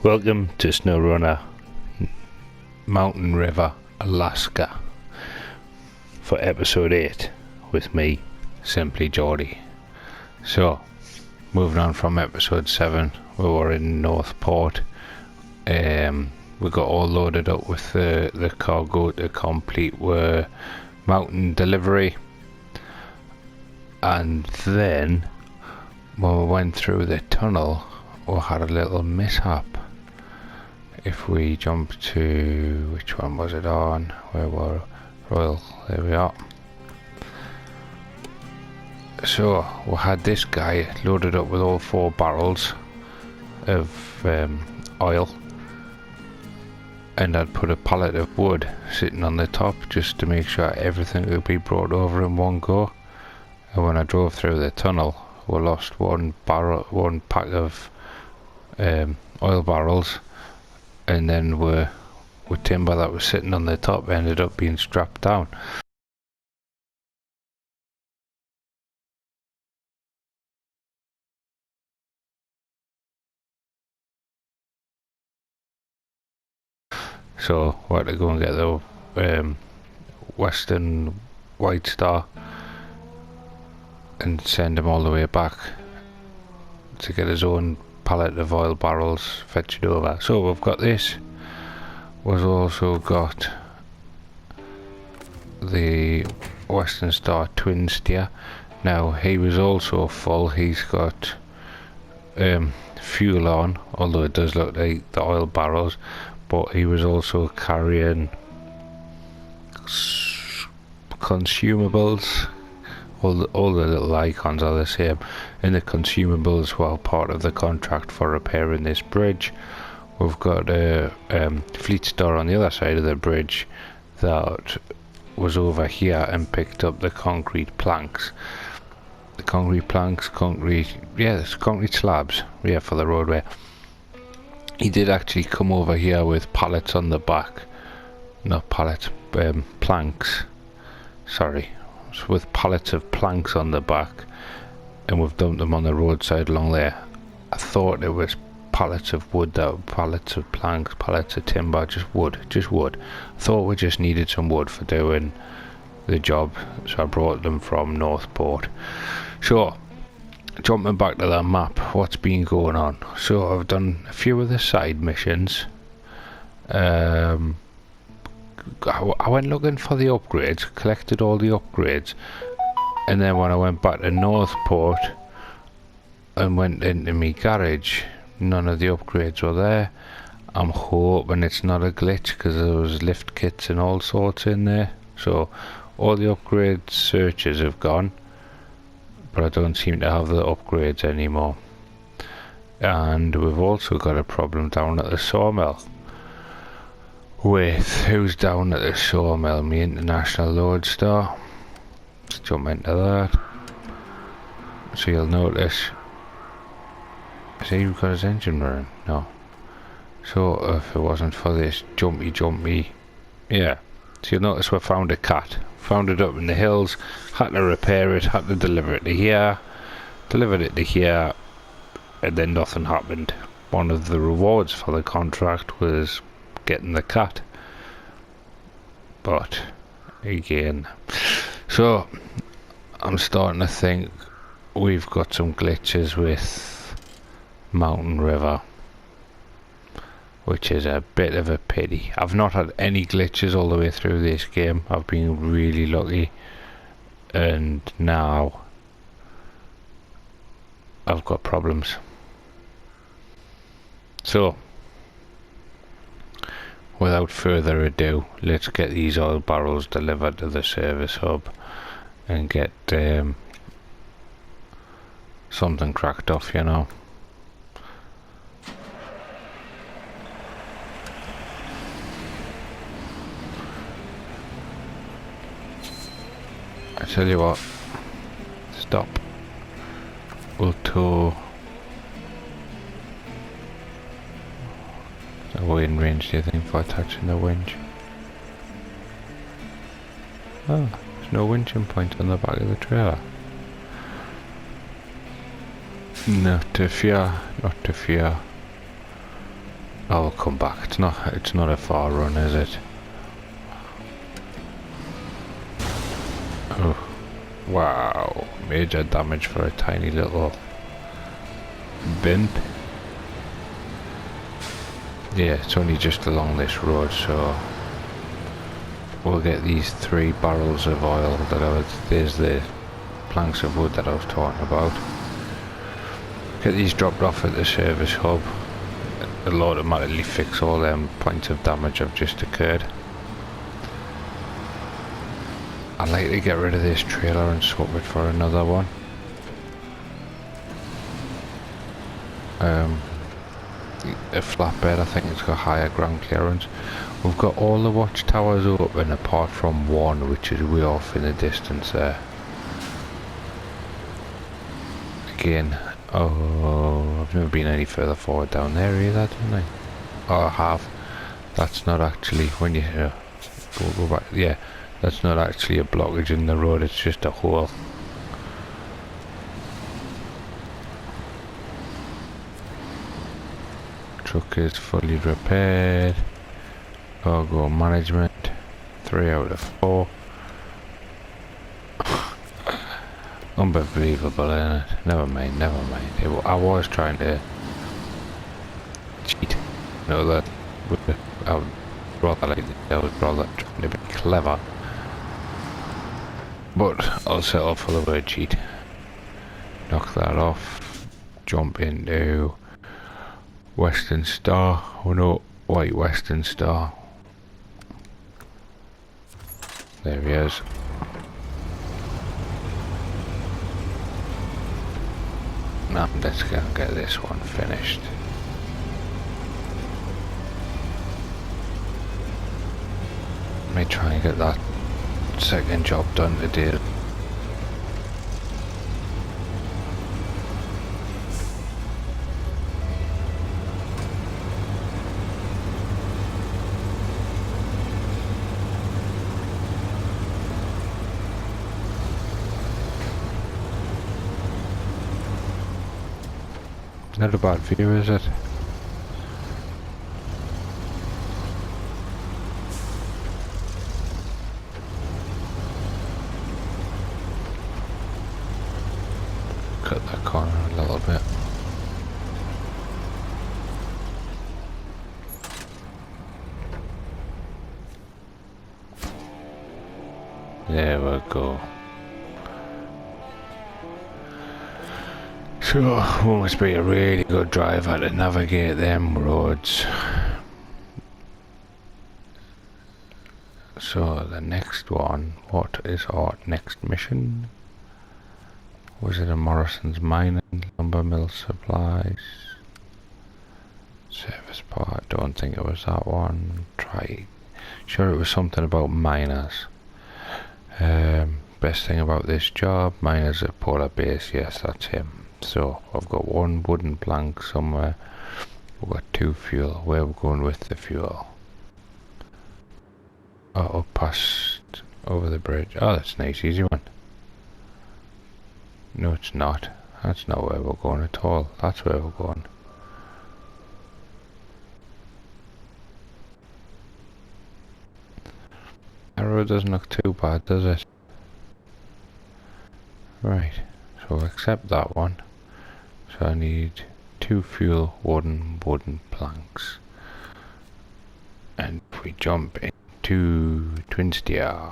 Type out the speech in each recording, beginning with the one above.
Welcome to SnowRunner, Mountain River, Alaska, for episode 8 with me, Simply Geordie. So, moving on from episode 7, we were in Northport. We got all loaded up with the cargo to complete mountain delivery, and then when we went through the tunnel we had a little mishap. If we jump to, which one was it on? Where were Royal? There we are. So we had this guy loaded up with all 4 barrels of oil, and I'd put a pallet of wood sitting on the top just to make sure everything could be brought over in one go. And when I drove through the tunnel, we lost one pack of oil barrels, and then with timber that was sitting on the top ended up being strapped down. So we had to go and get the Western White Star and send him all the way back to get his own pallet of oil barrels fetched over. So we've got this. We've also got the Western Star twin steer. Now he was also full. He's got fuel on, although it does look like the oil barrels, but he was also carrying consumables. All the little icons are the same, and the consumables were part of the contract for repairing this bridge. We've got a fleet store on the other side of the bridge that was over here and picked up the concrete planks. The concrete planks, it's concrete slabs, for the roadway. He did actually come over here with pallets on the back, not pallets, planks, sorry, with pallets of planks on the back, and we've dumped them on the roadside along there. I thought it was pallets of wood, pallets of planks, pallets of timber, just wood. I thought we just needed some wood for doing the job, so I brought them from Northport. So, jumping back to the map, what's been going on? So I've done a few of the side missions. I went looking for the upgrades, collected all the upgrades, and then when I went back to Northport and went into my garage, none of the upgrades were there. I'm hoping it's not a glitch, because there was lift kits and all sorts in there. So all the upgrade searches have gone, but I don't seem to have the upgrades anymore. And we've also got a problem down at the sawmill. With who's down at the sawmill? My international lodestar. Let's jump into that. So you'll notice, has he got his engine running? No. So if it wasn't for this jumpy, yeah. So you'll notice we found a cat. Found it up in the hills, had to repair it, had to deliver it to here, delivered it to here, and then nothing happened. One of the rewards for the contract was getting the cat, but again, so I'm starting to think we've got some glitches with Mountain River, which is a bit of a pity. I've not had any glitches all the way through this game. I've been really lucky, and now I've got problems. So without further ado, let's get these oil barrels delivered to the service hub and get something cracked off, you know. I tell you what, stop. We'll tow. Are we in range, do you think, for attaching the winch? Oh, there's no winching point on the back of the trailer. Not to fear, not to fear. I'll come back. It's not a far run, is it? Oh, wow. Major damage for a tiny little bimp. Yeah, it's only just along this road, so we'll get these 3 barrels of oil there's the planks of wood that I was talking about. Get these dropped off at the service hub. It'll automatically fix all them points of damage have just occurred. I'd like to get rid of this trailer and swap it for another one. A flatbed, I think it's got higher ground clearance. We've got all the watchtowers open apart from one, which is way off in the distance there. Again, oh, I've never been any further forward down there either, didn't I? Oh, I have. That's not actually, when you go back, yeah, that's not actually a blockage in the road, it's just a hole. Truck is fully repaired. Cargo management, 3 out of 4. Unbelievable, isn't it? Never mind. I was trying to cheat. No, that I would rather like I was rather trying to be clever. But I'll settle for the word cheat. Knock that off. Jump into Western Star. Oh no, White Western Star. There he is. Now let's go and get this one finished. May try and get that second job done today. Not a bad view, is it? Cut that corner a little bit. There we go. So, one must be a really good driver to navigate them roads. So, the next one, what is our next mission? Was it a Morrison's Mining, Lumber Mill Supplies? Service part, don't think it was that one. Sure, it was something about miners. Best thing about this job, miners at Polar Base, yes, that's him. So, I've got 1 wooden plank somewhere. We've got 2 fuel. Where are we going with the fuel? Oh, up past, over the bridge. Oh, that's a nice, easy one. No, it's not. That's not where we're going at all. That's where we're going. That road doesn't look too bad, does it? Right, so accept that one. So I need 2 fuel, wooden planks. And if we jump into Twin Steer.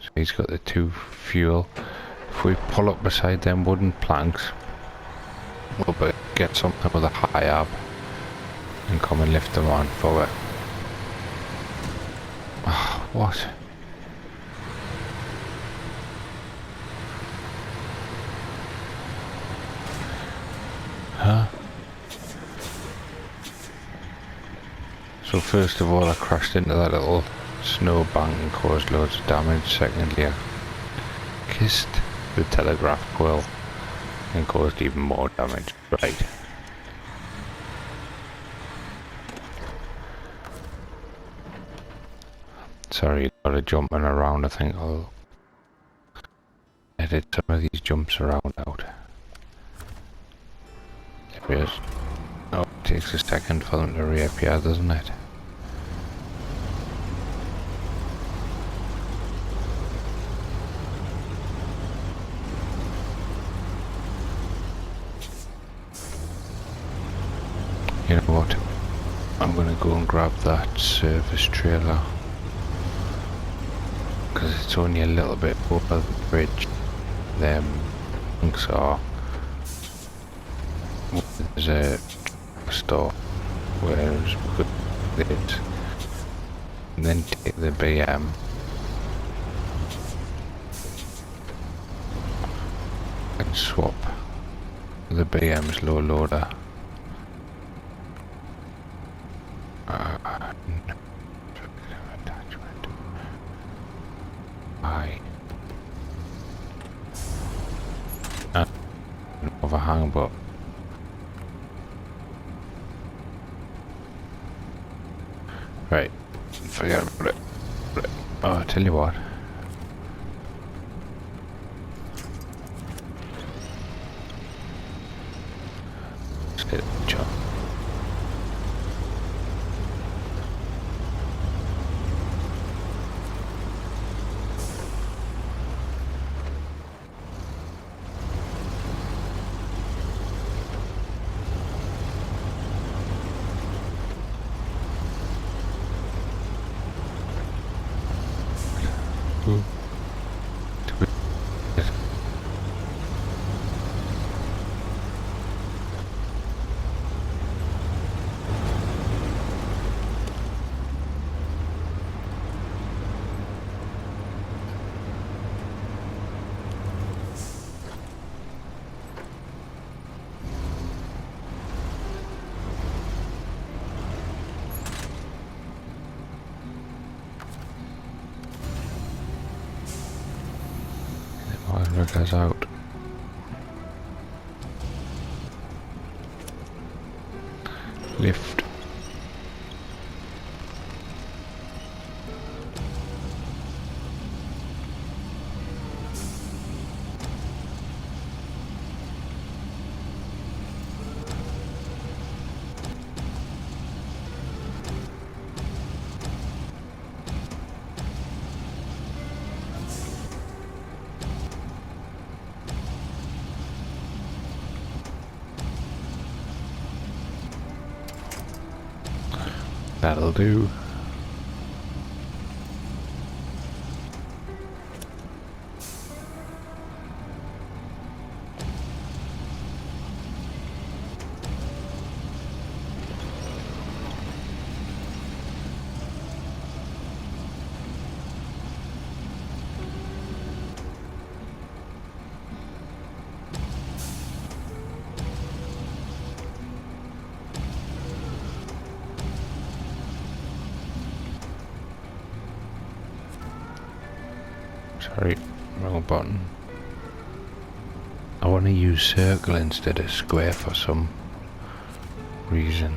So he's got the 2 fuel. If we pull up beside them wooden planks, we'll get something with a high ab and come and lift them on forward. Oh, what? Huh? So first of all I crashed into that little snow bank and caused loads of damage. Secondly I kissed the telegraph pole and caused even more damage. Right. Sorry, a lot of jumping around. I think I'll edit some of these jumps around out. There he is. Oh, takes a second for them to reappear, doesn't it? You know what? I'm gonna go and grab that service trailer because it's only a little bit over the bridge. Them things are. There's a store where we could get it and then take the BM and swap the BM's low loader. Attachment. Overhang, but right, forget about it. Oh, I tell you what. Let's get a job. Goes out. Lift. That'll do. Sorry, wrong button. I want to use circle instead of square for some reason.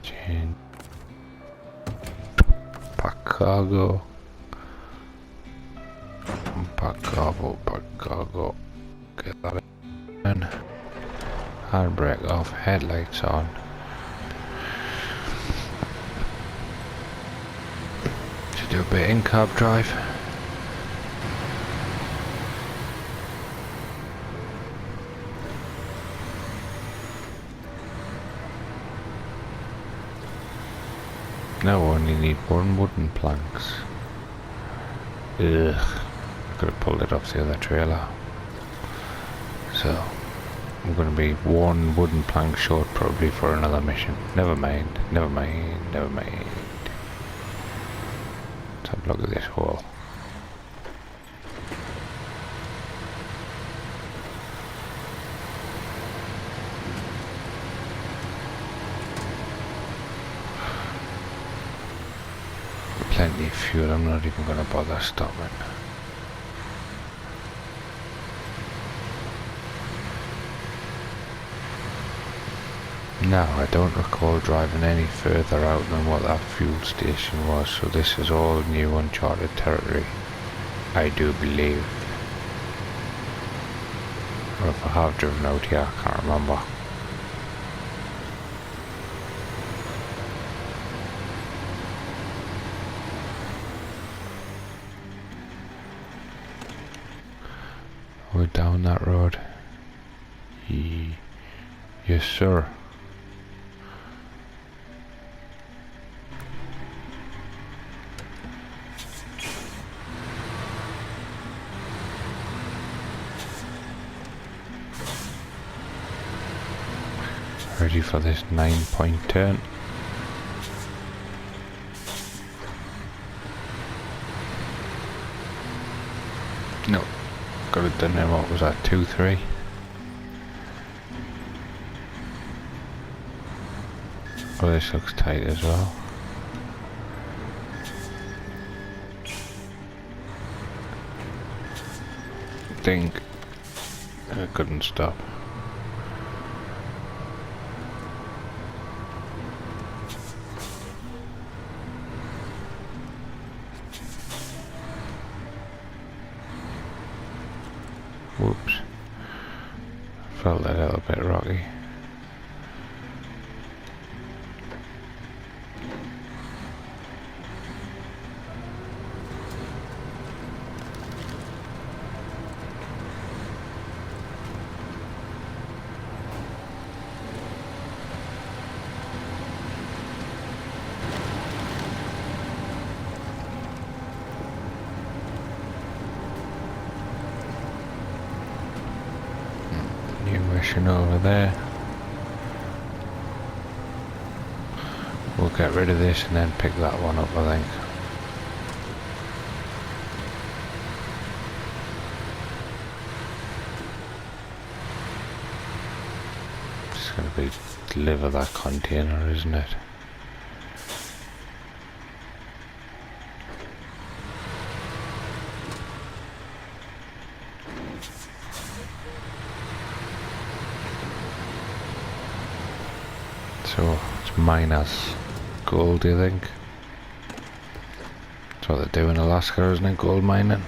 Change. Pack cargo. Pack cargo. Get that in. Handbrake off, headlights on. Should do a bit in cab drive. Now I only need one wooden planks. Ugh, I could have pulled it off the other trailer. So I'm going to be one wooden plank short probably for another mission. Never mind, never mind, never mind. Let's have a look at this hole. Plenty of fuel, I'm not even going to bother stopping. Now, I don't recall driving any further out than what that fuel station was, so this is all new uncharted territory, I do believe. Or if I have driven out here, I can't remember. We're down that road. Yes, sir. Ready for this 9-point turn. No, got it done in, what was that, 2-3? Oh, this looks tight as well. Ding. I couldn't stop. Whoops. Felt a little bit rocky. New mission over there. We'll get rid of this and then pick that one up, I think. It's going to be deliver that container, isn't it? So it's minus gold, do you think? That's what they do in Alaska, isn't it? Gold mining.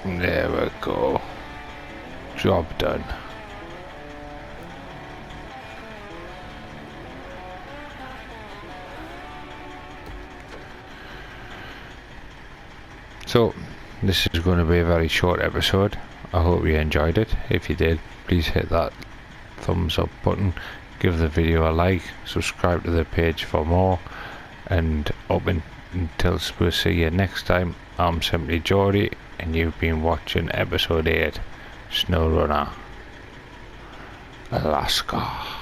There we go. Job done. So this is going to be a very short episode. I hope you enjoyed it. If you did, please hit that thumbs up button, give the video a like, subscribe to the page for more, and up until we see you next time, I'm simply Geordie, and you've been watching episode 8, SnowRunner, Alaska.